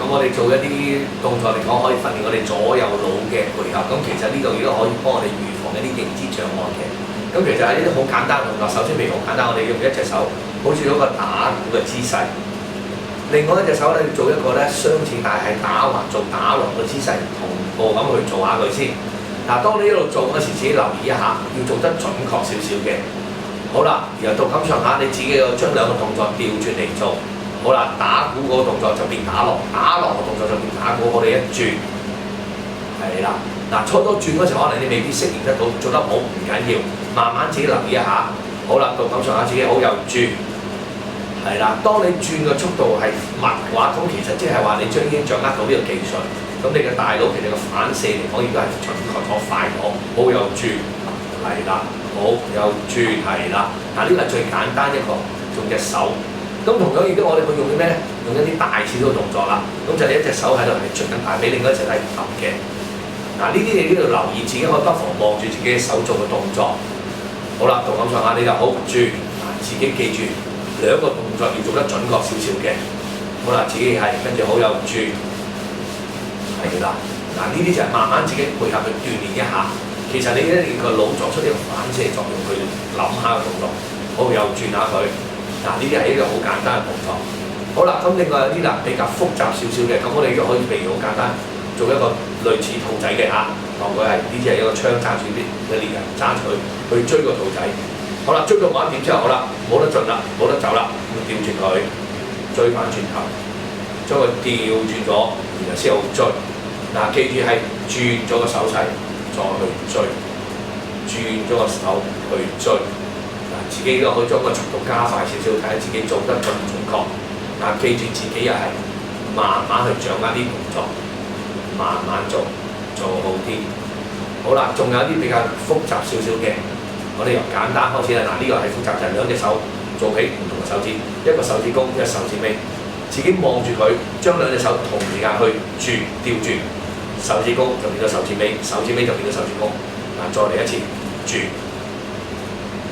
我哋做一啲動作嚟講，可以訓練我哋左右腦嘅配合。咁其實呢度亦都可以幫我哋預防一啲認知障礙嘅。咁其實係呢啲好簡單嘅動作。首先譬如好簡單，我哋用一隻手好似一個打鼓嘅姿勢，另外一隻手咧要做一個咧相似但係打橫做打鑼嘅姿勢，同步咁去做下佢先。嗱，當你一路做嗰時，自己留意一下，要做得準確少少嘅。好啦，然後到咁上下，你自己要將兩個動作調轉嚟做。好啦，打鼓嗰個動作就變打鑼，打鑼嘅動作就變打鼓。我哋一轉，係啦。嗱，初多轉嗰時候，可能你未必適應得到，做得好唔緊要，慢慢自己留意一下。好啦，到咁上下自己好又轉，係啦。當你轉嘅速度係密嘅話，咁其實即係話你已經掌握到呢個技術。咁你嘅大腦其實個反射嚟講，亦都係準確咗、快咗。好又轉，係啦。好又轉，係啦。嗱，呢個係最簡單一個用隻手。咁同樣亦都我哋會用啲咩咧？用一啲大小嘅動作啦。咁就係一隻手喺度係捽緊大髀，另外一隻喺揼嘅。嗱，呢啲你都要留意，自己可以不妨望住自己嘅手做嘅動作。好啦，到咁上下你就好轉。嗱，自己記住兩個動作要做得準確少少嘅。好啦，自己係跟住好有轉，係啦。嗱，呢啲就係慢慢自己配合去鍛鍊一下。其實你咧個腦作出呢個反射作用去諗下個動作，好又轉下佢。嗱，呢啲係一個好簡單嘅動作。好啦，咁另外有啲嗱比較複雜少少嘅，咁我哋亦都可以譬如好簡單做一個類似兔仔嘅嚇，當佢係呢啲係一個槍揸住啲嘅獵人揸住佢去追個兔仔。好啦，追到某一點之後，好啦，冇得進啦，冇得走啦，咁調轉佢，追翻轉頭，將佢調轉咗，然後先好追。嗱，記住係轉咗個手勢，再去追，轉咗個手去追。自己都可以將個速度加快少少，睇下自己做得準唔準確。但記住自己又係慢慢去掌握啲動作，慢慢做，做好啲。好啦，仲有啲比較複雜少少嘅，我哋由簡單開始啦。嗱，呢個係複雜就係兩隻手做起唔同嘅手指，一個手指公，一個手指尾，自己望住佢，將兩隻手同時間去轉調轉，手指公就變咗手指尾，手指尾就變咗手指公。嗱，再嚟一次轉，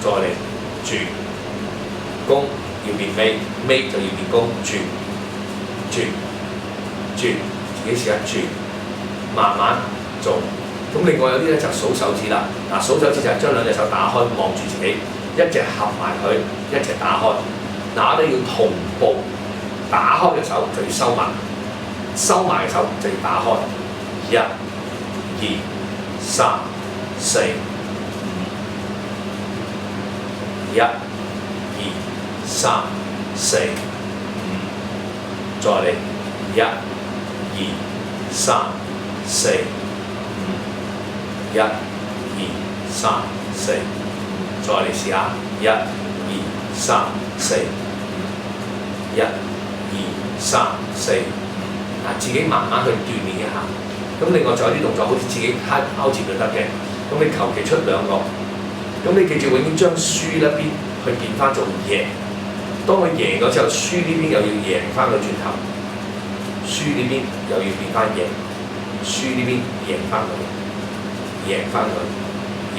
再嚟。轉，公要變尾，尾就要變公，轉，轉，轉，自己試下轉，慢慢做。咁另外有啲咧就數手指啦。嗱，數手指就係將兩隻手打開，望住自己，一隻合埋佢，一隻打開。嗱，我哋要同步，打開嘅手就要收埋，收埋嘅手就要打開。1、2、3、4。1、2、3、4、5，再嚟1、2、3、4、5，1、2、3、4、5，再嚟試下1、2、3、4、5，1、2、3、4、5。嗱，自己慢慢去鍛鍊一下。咁另外仲有啲動作，好似自己敲字就得嘅。咁你求其出兩個。咁你記住，永遠將輸一邊去變翻做贏。當佢贏咗之後，輸呢邊又要贏翻佢轉頭，輸呢邊又要變翻贏，輸呢邊贏翻佢，贏翻佢，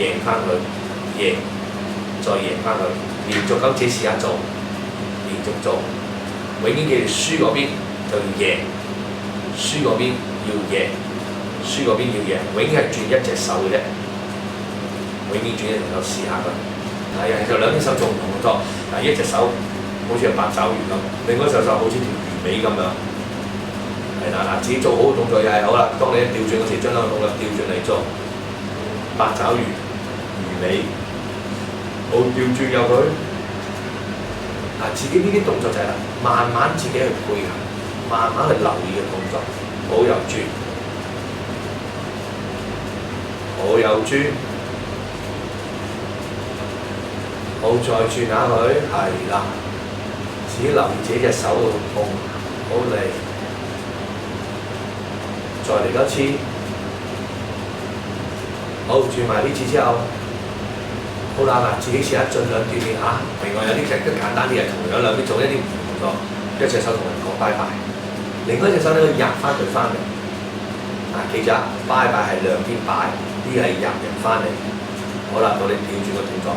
贏翻佢，贏，再贏翻佢，連續咁自己試下做，連續做，永遠記住輸嗰邊就要贏，輸嗰邊要贏，輸嗰邊要贏，永遠係轉一隻手嘅啫。永遠轉一隻手試下佢，係啊，就兩隻手做唔同動作。嗱，一隻手好似係八爪魚咁，另外一隻手好似條魚尾咁樣。係啦，嗱，自己做好個動作又係好啦。當你一調轉嗰時，將兩個動作調轉嚟做八爪魚、魚尾，好調轉入去。嗱，自己呢啲動作就係啦，慢慢自己去配合，慢慢去留意嘅動作，好有轉，好有轉。好，再轉下佢，係啦，自己留意自己隻手度痛，好嚟，再嚟多次，好，轉埋呢次之後，好啦，嗱，自己試下盡量鍛鍊下。另外有啲其實都簡單啲嘅，同樣兩邊做一啲唔同動作，一隻手同人講拜拜，另外一隻手咧去入翻佢翻嚟。嗱，記住啊，拜拜係兩邊擺，呢個係入人翻嚟。好啦，到你調轉個動作。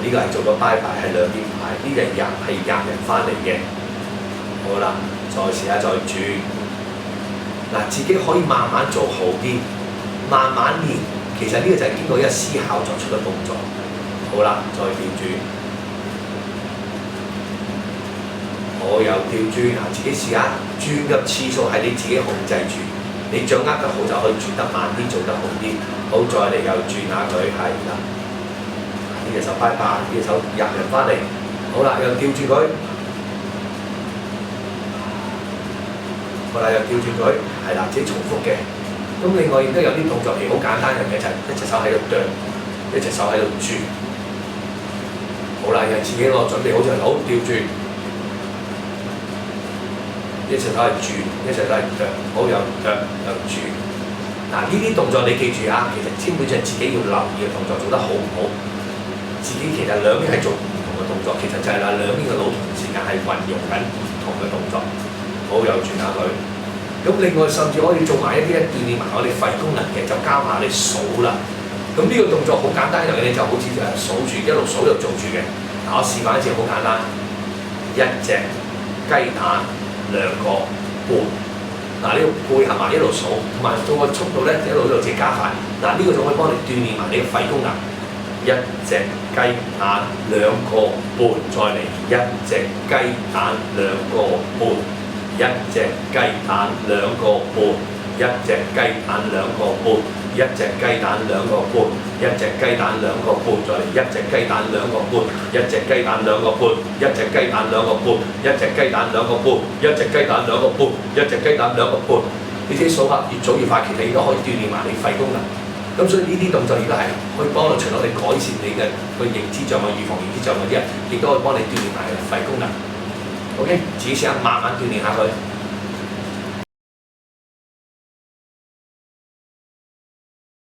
呢個係做個拜拜係兩邊擺，呢個係入人翻嚟嘅。好好啦，再試下再轉。嗱，自己可以慢慢做好啲，慢慢練。其實呢個就係經過一個思考作出嘅動作。好啦，再調轉。我又調轉，嗱，自己試下轉嘅次數係你自己控制住，你掌握得好就可以轉得慢啲，做得好啲。好，再嚟又轉下佢，係啦。呢隻手拜拜，呢隻手入人翻嚟。好啦，又調轉佢。好啦，又調轉佢，係啦，自己重複嘅。咁另外亦都有啲動作，譬如好簡單嘅嘢，就係一隻手喺度啄，一隻手喺度轉。好啦，又自己個準備好就好，調轉。一隻手係轉，一隻手係啄，好又啄又轉。嗱，呢啲動作你記住啊，其實基本上自己要留意嘅動作做得好唔好。自己其實兩邊係做唔同嘅動作，其實就係啦，兩邊嘅腦同時間係運用緊唔同嘅動作。好，又轉下佢。咁另外甚至可以做埋一啲鍛鍊埋我哋肺功能嘅，就交下你數啦。咁呢個動作好簡單，你就好似數住一路數一路做住嘅。嗱，我示範一次好簡單，一隻雞蛋兩個半。嗱，你要配合埋一路數，同埋做個速度咧一路自己加快。嗱，呢個就可以幫你鍛鍊埋你嘅肺功能。一隻雞蛋兩個半，再嚟一隻雞蛋兩個半，一隻雞蛋兩個半，一隻雞蛋兩個半，一隻雞蛋兩個半，一隻雞蛋兩個半，再嚟一隻雞蛋兩個半，一隻雞蛋兩個半，一隻雞蛋兩個半，一隻雞蛋兩個半，一隻雞蛋兩個半，一隻雞蛋兩個半。你自己數下，越早越快，其實亦都可以鍛鍊埋你肺功能。咁所以呢啲動作亦都係可以幫到除咗你改善你嘅個認知障礙、預防認知障礙啲人，亦都可以幫你鍛鍊埋你嘅肺功能。OK，自己試下慢慢鍛鍊下佢。